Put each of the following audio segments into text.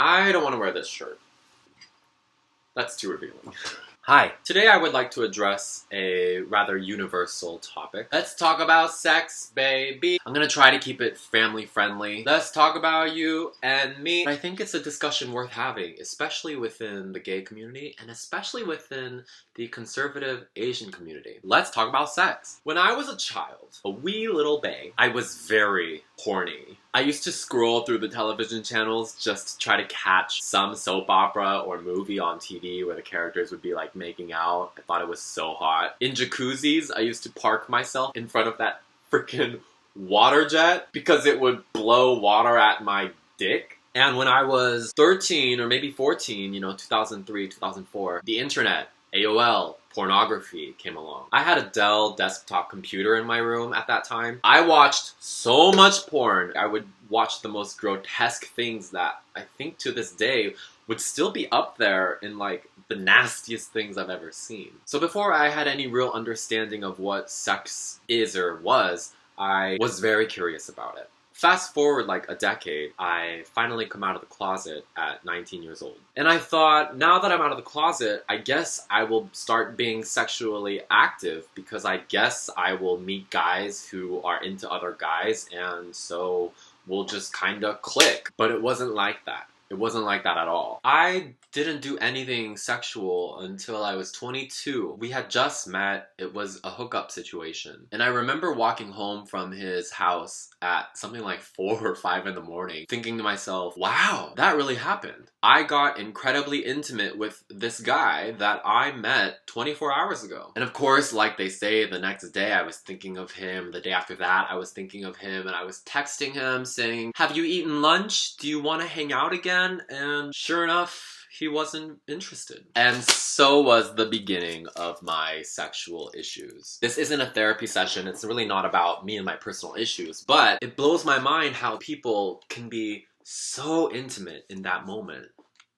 I don't want to wear this shirt. That's too revealing. Hi. Today I would like to address a rather universal topic. Let's talk about sex, baby. I'm gonna try to keep it family friendly. Let's talk about you and me. I think it's a discussion worth having, especially within the gay community and especially within the conservative Asian community. Let's talk about sex. When I was a child, a wee little bae, I was very horny. I used to scroll through the television channels just to try to catch some soap opera or movie on TV where the characters would be like making out. I thought it was so hot. In jacuzzis, I used to park myself in front of that freaking water jet because it would blow water at my dick. And when I was 13 or maybe 14, 2003, 2004, the internet, AOL, pornography came along. I had a Dell desktop computer in my room at that time. I watched so much porn. I would watch the most grotesque things that I think to this day would still be up there in like the nastiest things I've ever seen. So before I had any real understanding of what sex is or was, I was very curious about it. Fast forward like a decade, I finally come out of the closet at 19 years old. And I thought, now that I'm out of the closet, I guess I will start being sexually active because I guess I will meet guys who are into other guys and so we'll just kinda click. But it wasn't like that. It wasn't like that at all. I didn't do anything sexual until I was 22. We had just met. It was a hookup situation. And I remember walking home from his house at something like 4 or 5 in the morning, thinking to myself, wow, that really happened. I got incredibly intimate with this guy that I met 24 hours ago. And of course, like they say, the next day I was thinking of him. The day after that, I was thinking of him and I was texting him saying, have you eaten lunch? Do you want to hang out again? And sure enough, he wasn't interested. And so was the beginning of my sexual issues. This isn't a therapy session. It's really not about me and my personal issues, but it blows my mind how people can be so intimate in that moment,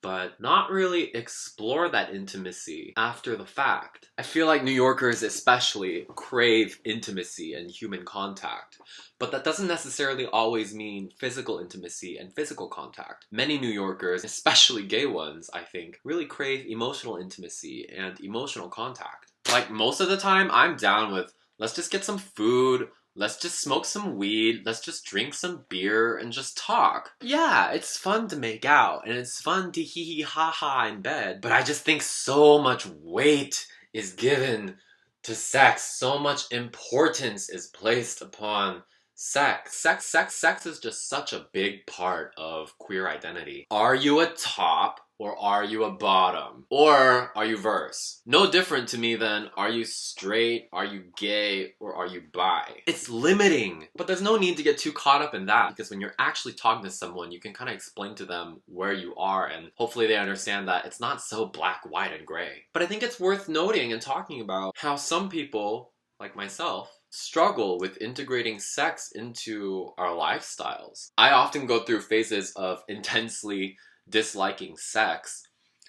but not really explore that intimacy after the fact. I feel like New Yorkers especially crave intimacy and human contact, but that doesn't necessarily always mean physical intimacy and physical contact. Many New Yorkers, especially gay ones, I think, really crave emotional intimacy and emotional contact. Like most of the time, I'm down with, let's just get some food, let's just smoke some weed, let's just drink some beer and just talk. Yeah, it's fun to make out and it's fun to hee hee ha ha in bed, but I just think so much weight is given to sex. So much importance is placed upon sex. Sex is just such a big part of queer identity. Are you a top? Or are you a bottom? Or are you verse? No different to me than are you straight, are you gay, or are you bi? It's limiting, but there's no need to get too caught up in that because when you're actually talking to someone, you can kind of explain to them where you are and hopefully they understand that it's not so black, white, and gray. But I think it's worth noting and talking about how some people, like myself, struggle with integrating sex into our lifestyles. I often go through phases of intensely disliking sex,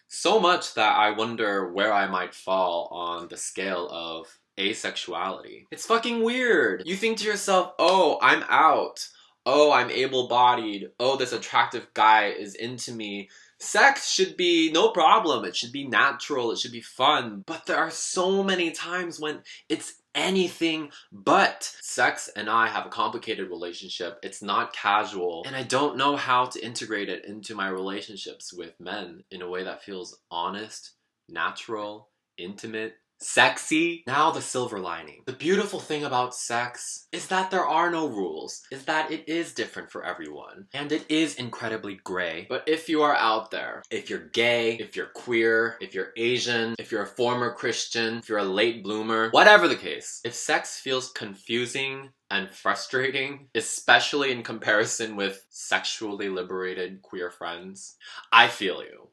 so much that I wonder where I might fall on the scale of asexuality. It's fucking weird. You think to yourself, oh, I'm out. Oh, I'm able-bodied. Oh, this attractive guy is into me. Sex should be no problem. It should be natural. It should be fun. But there are so many times when it's anything but. Sex and I have a complicated relationship. It's not casual. And I don't know how to integrate it into my relationships with men in a way that feels honest, natural, intimate, sexy. Now the silver lining. The beautiful thing about sex is that there are no rules, is that it is different for everyone, and it is incredibly gray. But if you are out there, if you're gay, if you're queer, if you're Asian, if you're a former Christian, if you're a late bloomer, whatever the case, if sex feels confusing and frustrating, especially in comparison with sexually liberated queer friends, I feel you.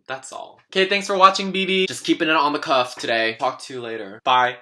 That's all. Okay, thanks for watching, BB. Just keeping it on the cuff today. Talk to you later. Bye.